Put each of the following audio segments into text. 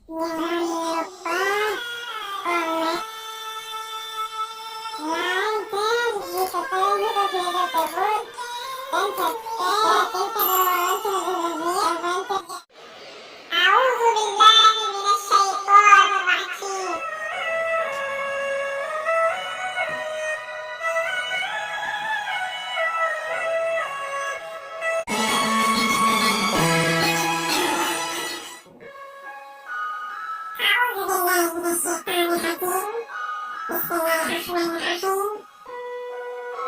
Jangan lupa komen, like, dan subscribe juga video tersebut. Dan subscribe channel Channel A'udzubillahi minasyaitonir rajim. Bismillahirrahmanirrahim.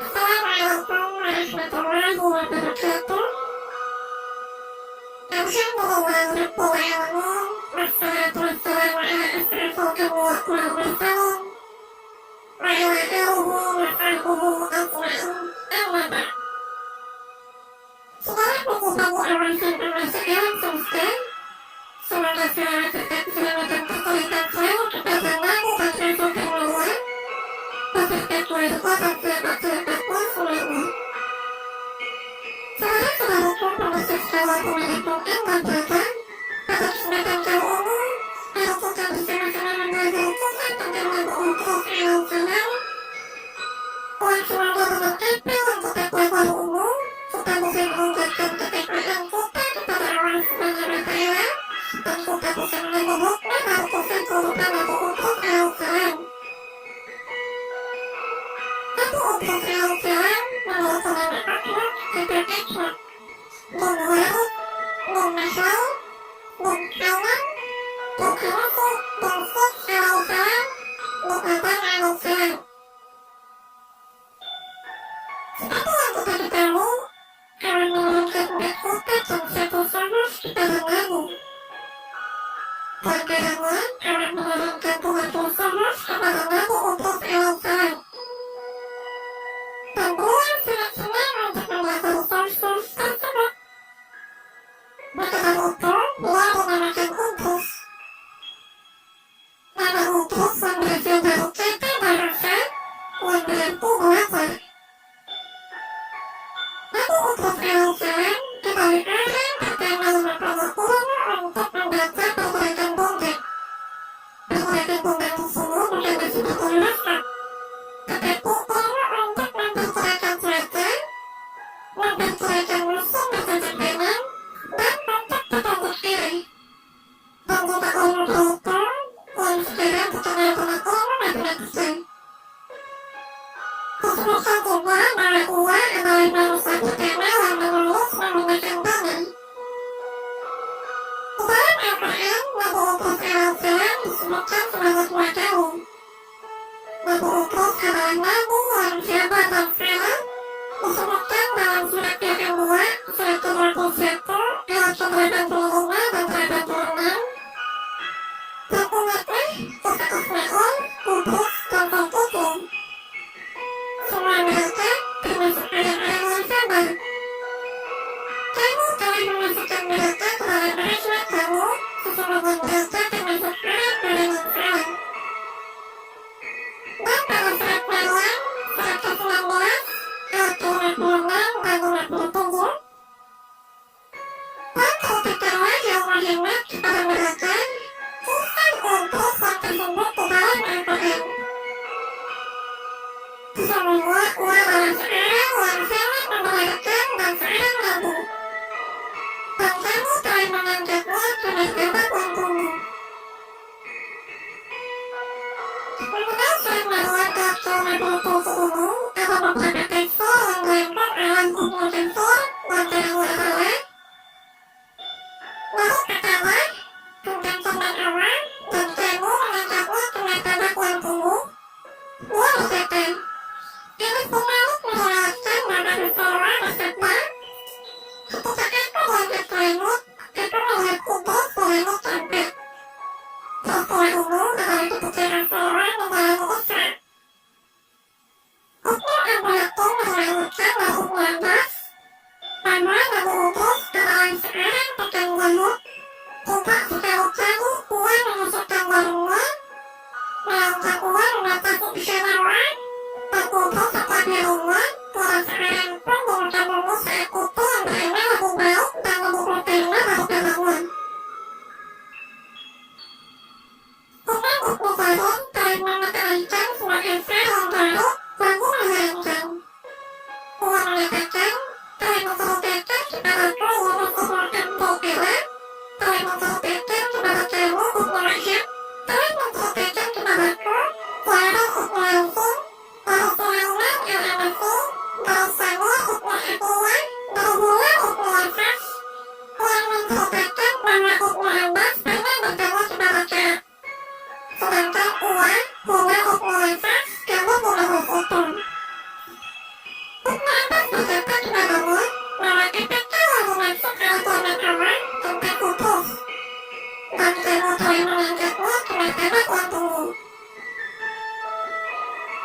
Assalamualaikum warahmatullahi wabarakatuh. Alhamdulillahirabbil alamin. Wassalatu wassalamu ala asyrafil mursalin wa ala alihi wa sahbihi ajma'in. Amma ba'd. Saudara penghubung Allah Subhanahu sekalian semesta, semoga selalu tetap selamat dan kesehatan selalu kepada Nabi dan Rasul termulia beserta keluarga dan sahabat-sahabatnya semuanya. Saudara-saudaraku pemirsa sekalian dimanapun Anda berada, pada kesempatan kali ini mari kita bersama-sama mengajar kisah tentang Nabi Idris alaihissalam. Dan semoga dengan apa yang kita pelajari ini kita bisa meningkatkan ketakwaan kita kepada Allah Subhanahu wa Ta'ala, dan kita bisa mengambil hikmah dari kisah kehidupan Nabi Idris alaihissalam. Nabi Idris alaihissalam memiliki nama Ahmad atau Ahmad bin Wahid bin Mas'ud bin Hanan bin Hanifah bin Sa'd alaihissalam bin Adam alaihissalam. Seperti yang kita ketahui, Allah menurunkan mukjizat dan satu sanad kepada Nabi. Terkadangnya Allah menurunkan dua sanad kepada Nabi Idris alaihissalam. Dan beliau sangat senang untuk mempelajari source tersebut. Maka dari itu, beliau dinamakan Idris. Nama Idris yang berasal dari kata bahasa yang berarti belajar. Nabi Idris alaihissalam dari Adam pertama mempelajari dirinya untuk membaca pergerakan bumbang. Pergerakan bumbang di sini bukan disebut ulasa, tetapi ilmu untuk memperkirakan cuaca, memperkirakan musim bercocok tanam, dan untuk petunjuk arah. Dan juga ilmu itu yang sekarang dikenal dengan ilmu matematika. Disebutkan juga bahwa ia adalah manusia pertama yang menulis menggunakan tangan. Di dalam Al-Quran, Nabi Idris alaihissalam disebutkan sebanyak 2 kali. Nabi Idris adalah Nabi yang sabar dan salah, disebutkan dalam surat yang kedua, surat 31, ayat 85 dan 86. Dan ingatlah kisah Ismail, Idris, dan Zulkifli. Semua mereka termasuk orang-orang yang sabar. Kami telah memasukkan mereka ke dalam rahmat Kami, sesungguhnya mereka termasuk orang-orang yang salah. Dan pada surat Maryam, surat ke-19, ayat 56 dan 57, dan terciptalah yang Muhammad kepada mereka kisah Idris yang tersebut di dalam Al-Quran. Sesungguhnya ia adalah seorang yang sangat membenarkan dan seorang nabi. Dan kami telah mengangkatnya ke martabat yang tinggi. Mengenai surat Maryam atau Nabi Idris ini, ada beberapa tafsir yang diangkat oleh Ibnu Katsir dan Jalalain adalah: Nabi pertama tentang firman Allah dan kamu mengangkatnya ke martabat yang tinggi. Dia berkata, ini semua menjelaskan bahwa Rasulullah bersabda, ketika aku diangkat ke langit, aku melihat Idris di langit Presiden telah menetapkan sebagai calon baru bagi menjalankan. Puan menyatakan telah menyampaikan kepadaku yang mengumpulkan buktilah, telah menyampaikan kepada kamu hukum rakyat, telah menyampaikan kepadaku cara hukum langsung, bahwa undang-undang yang amati, bahwa hukum aturan, berhubungan hukum asas. Puan menyampaikan bahwa hukum ambas hanya berjalan kepada sedangkan uang, bunga hukum asas, kamu bunga hukum. Hukum ambas berkata kepadamu bahwa ketika kamu masuk ke aturan kawan tentang putus, dan kamu telah mengangkatmu ke martabat untukmu.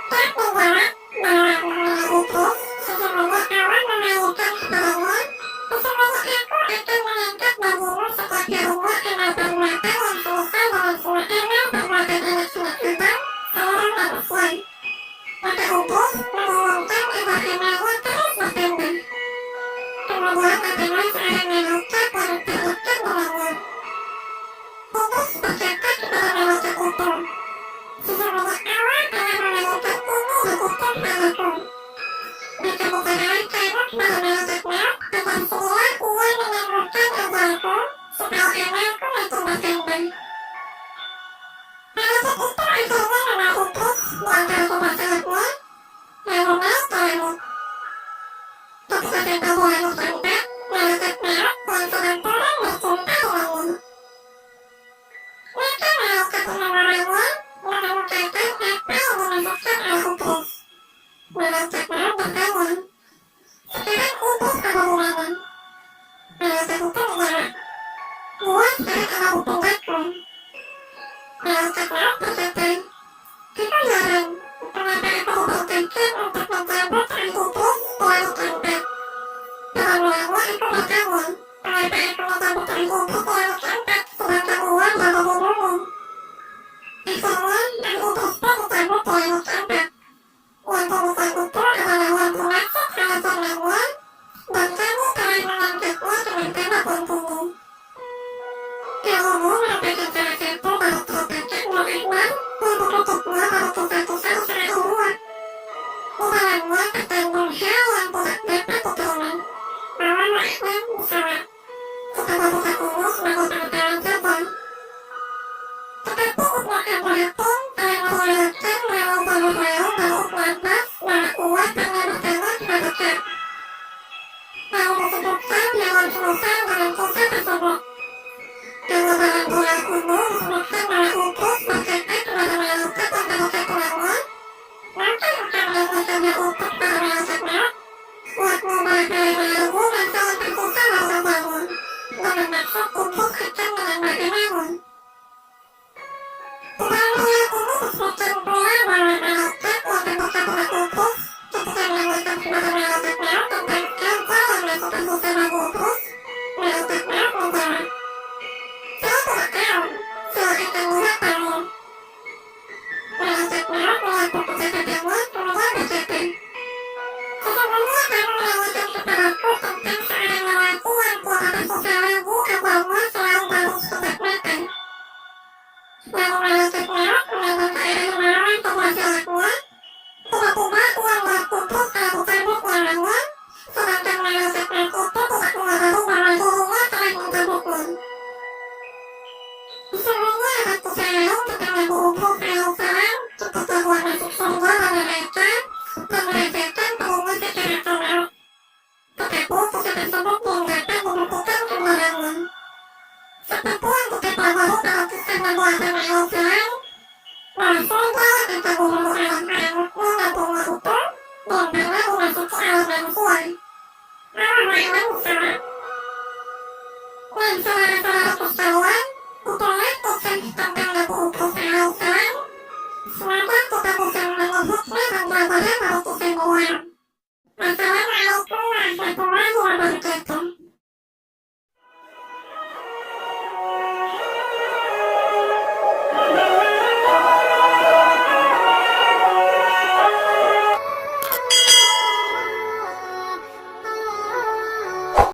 Tak membuat bahwa bunga putus, sesungguhnya kawan menawarkan kepadamu, sesungguhnya aku akan mengangkat bahumu sebagai rumah kenapa mata yang selesai dalam semua email berbagai anak surat hitam seorang manusia. Maka putus mengumumkan email-emailmu terus bertambah. Kemudian email saya mengucap pada terletak bahwa putus berkata kepada melata utuh. Sesungguhnya kawan telah menemukan umur hukum padaku. Jika bukan kamu kepada melakukannya dengan semua uang yang menemukan ajalku, setelah emailku itu bertambah. Melakukan itu akhirnya menakutus antara pemasarakmu, memang kamu. Ketika kamu harus sampai, melakukannya lantaran orang bersumpah uangmu. Maka melakukan penawaranmu, menemukan apa yang memasukkan akutus. Melakukannya berkawan. Sekarang utus kehubungan. Melakukan hubungan. Buat sekarang ada hubunganku. Melakukannya berkata, kita jarang. Kenapa aku berpikir untuk mencabut akutus lalu sampai. Dalam lama itu berkawan. Kenapa aku mencabut akutus lalu sampai. Sedangkan uang baru hubungan. Isulah akutus pun dicabut lalu sampai. Uang perusahaan itu adalah uang masuk ke asuransimu, dan kamu telah mengangkatmu dengan tema untukmu. Kamu mendapatkan cara itu baru terpikir beriman untuk tutupmu pada pusat-pusat secara umum. Hubunganmu tertanggung hal yang tidak dapat diterima. Bahwa beriman bersama. Setelah pusat umum sebagai perjalanan terbang. Tetapi upah yang berhitung telah melihatkan walau lantas bahwa uang telah berjalan kepada cek. Mau disebutkan dalam tulisan dalam kisah tersebut. Dalam dalam bulan kuno disebutkan bahwa utus berkata kepada melakukan antara satuanmu, maka akan melakukannya untuk pada melakukannya. Buatmu bagai melaku masalah tersusah lalu bangun, dan bermaksud untuk akan menambah imanmu. Dalam bulan kuno disebutkan pula bahwa melakukan untuk berkata utus, ketika melakukan kepada melakukannya tentang apa yang melakukan bersama utus, melakukannya menjawab. Saya tidak tahu, saya akan melihat tahu. Melakukannya melakukan kesadaranmu, kemudian berkata. Sesungguhnya kamu melakukan kepadaku tentang seorang lelaki yang telah bersosialmu agama selalu baru seperti mati. Lalu melakukannya dengan keadaan melarang pemasarakmu, tiba-tiba uang berkumpul lalu cabut larangmu, sedangkan melakukan itu tidak mengetahui bahwa dirinya telah mencabutmu. Sesungguhnya ada kesalahan ketika berhubung dengan salam, ketika uang masuk surga dengan mereka, dan merasakan dirinya secara total. Tetapi kisah tersebut belum dapat membuktikan kebenarannya. Seperti yang diketahui dalam kisah Nabi Adam alaihissalam, bahwasanya ketika gubernur alam mengampuni itu, dan beliau memasuki alam manusia. Lalu beriman bersama. Dan saudara-saudara sekalian, itulah kisah tentang Nabi Adam alaihissalam. Semoga kita bisa menyebutnya dan belajar dari kisah Nabi. Wassalamualaikum warahmatullahi wabarakatuh.